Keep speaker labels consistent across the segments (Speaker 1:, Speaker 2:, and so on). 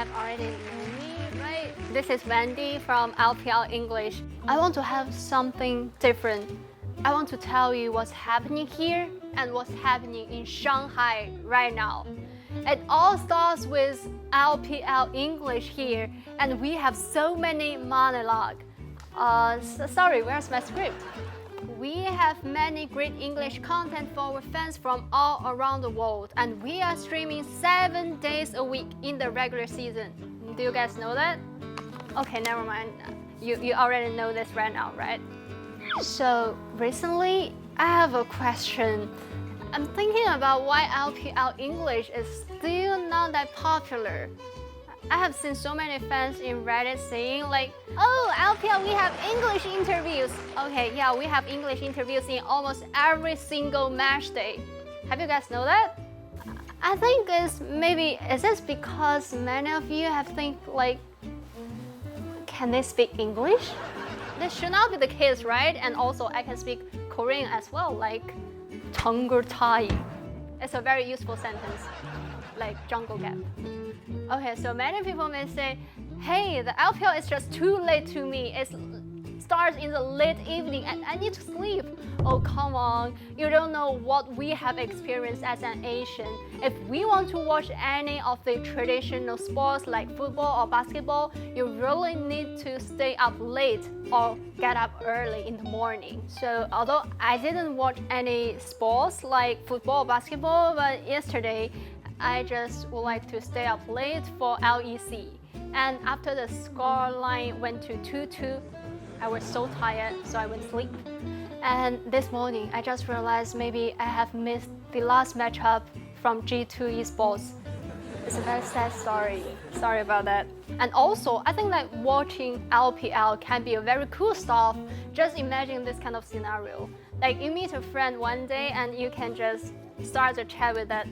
Speaker 1: have already known me, right? This is Wendy from LPL English. I want to have something different. I want to tell you what's happening here and what's happening in Shanghai right now. It all starts with LPL English here, and we have so many monologue. Sorry, where's my script? We have many great English content for our fans from all around the world, and we are streaming 7 days a week in the regular season. Do you guys know that? Okay, never mind. You already know this right now, right? So recently, I have a question. I'm thinking about why LPL English is still not that popular. I have seen so many fans in Reddit saying like, oh, LPL, we have English interviews. Okay, yeah, we have English interviews in almost every single match day. Have you guys know that? I think is this because many of you have think like, can they speak English? This should not be the case, right? And also I can speak Korean as well, like jungle Thai. It's a very useful sentence, like jungle gap. Okay, so many people may say, hey, the LPL is just too late to me. It starts in the late evening and I need to sleep. Oh, come on. You don't know what we have experienced as an Asian. If we want to watch any of the traditional sports like football or basketball, you really need to stay up late or get up early in the morning. So although I didn't watch any sports like football or basketball, but yesterday, I just would like to stay up late for LEC. And after the score line went to 2-2, I was so tired, so I went to sleep. And this morning, I just realized maybe I have missed the last matchup from G2 Esports. It's a very sad story. Sorry about that. And also, I think that watching LPL can be a very cool stuff. Just imagine this kind of scenario. Like you meet a friend one day and you can just start a chat with that.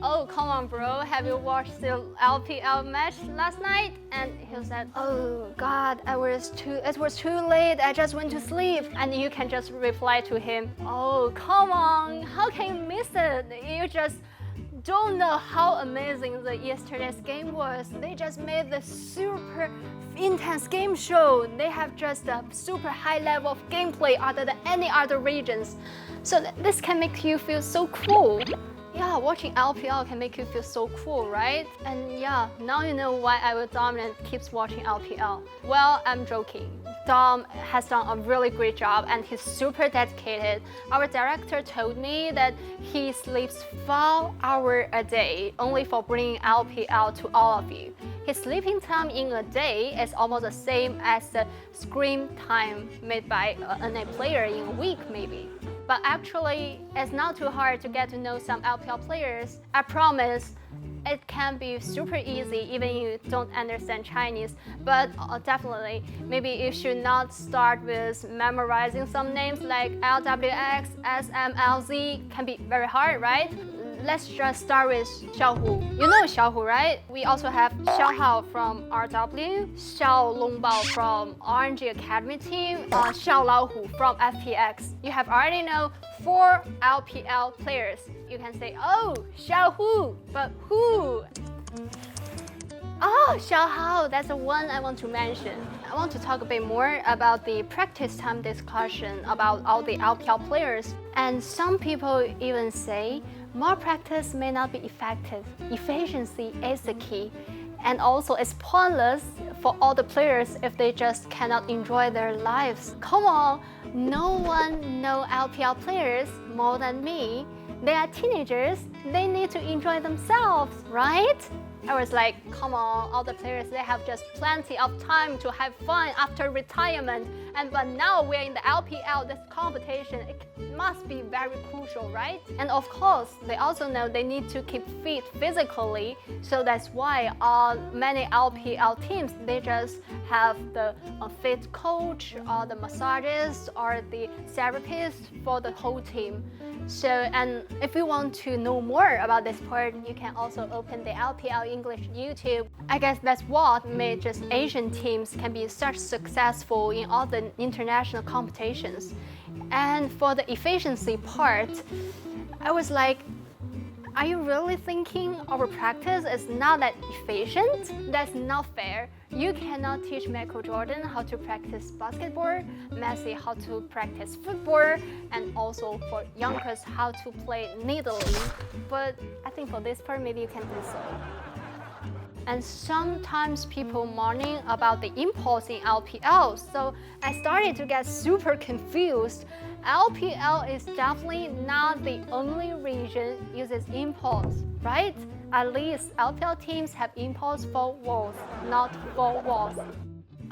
Speaker 1: Oh, come on, bro, have you watched the LPL match last night? And he said, oh, God, it was too late, I just went to sleep. And you can just reply to him, oh, come on, how can you miss it? You just don't know how amazing the yesterday's game was. They just made the super intense game show. They have just a super high level of gameplay other than any other regions. So this can make you feel so cool. Yeah, watching LPL can make you feel so cool, right? And yeah, now you know why our Dominant keeps watching LPL. Well, I'm joking. Dom has done a really great job and he's super dedicated. Our director told me that he sleeps 4 hours a day only for bringing LPL to all of you. His sleeping time in a day is almost the same as the screen time made by an NA player in a week maybe. But actually, it's not too hard to get to know some LPL players. I promise, it can be super easy even if you don't understand Chinese. But definitely, maybe you should not start with memorizing some names like LWX, SMLZ. Can be very hard, right? Let's just start with Xiaohu. You know Xiaohu, right? We also have Xiaohao from RW, Xiao Longbao from RNG Academy team, Xiao Laohu from FPX. You have already know 4 LPL players. You can say, oh, Xiaohu, but who? Oh, Xiaohao, that's the one I want to mention. I want to talk a bit more about the practice time discussion about all the LPL players. And some people even say, more practice may not be effective. Efficiency is the key. And also it's pointless for all the players if they just cannot enjoy their lives. Come on, no one knows LPL players more than me. They are teenagers, they need to enjoy themselves, right? I was like, come on, all the players, they have just plenty of time to have fun after retirement. But now we're in the LPL, this competition, it must be very crucial, right? And of course, they also know they need to keep fit physically. So that's why many LPL teams, they just have the fit coach or the massagist or the therapist for the whole team. So, and if you want to know more about this part, you can also open the LPL English YouTube. I guess that's what made just Asian teams can be such successful in all the international competitions. And for the efficiency part, I was like, Are you really thinking our practice is not that efficient? That's not fair. You cannot teach Michael Jordan how to practice basketball, Messi how to practice football, and also for youngsters how to play needling. But I think for this part, maybe you can do so. And sometimes people mourning about the impulse in LPL, so I started to get super confused. LPL is definitely not the only region uses impulse, right? At least LPL teams have impulse for walls, not for walls.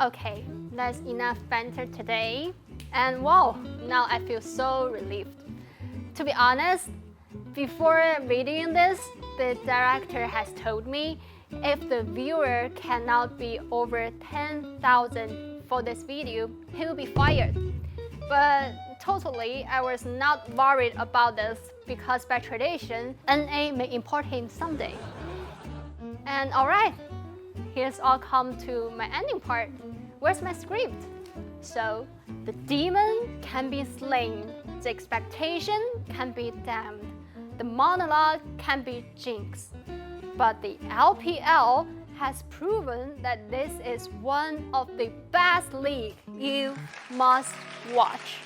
Speaker 1: Okay, that's enough banter today. And wow, now I feel so relieved. To be honest, before reading this, the director has told me if the viewer cannot be over 10,000 for this video, he will be fired. But totally, I was not worried about this because by tradition, NA may import him someday. And alright, here's all come to my ending part. Where's my script? So, the demon can be slain, the expectation can be damned, the monologue can be jinxed. But the LPL has proven that this is one of the best leagues you must watch.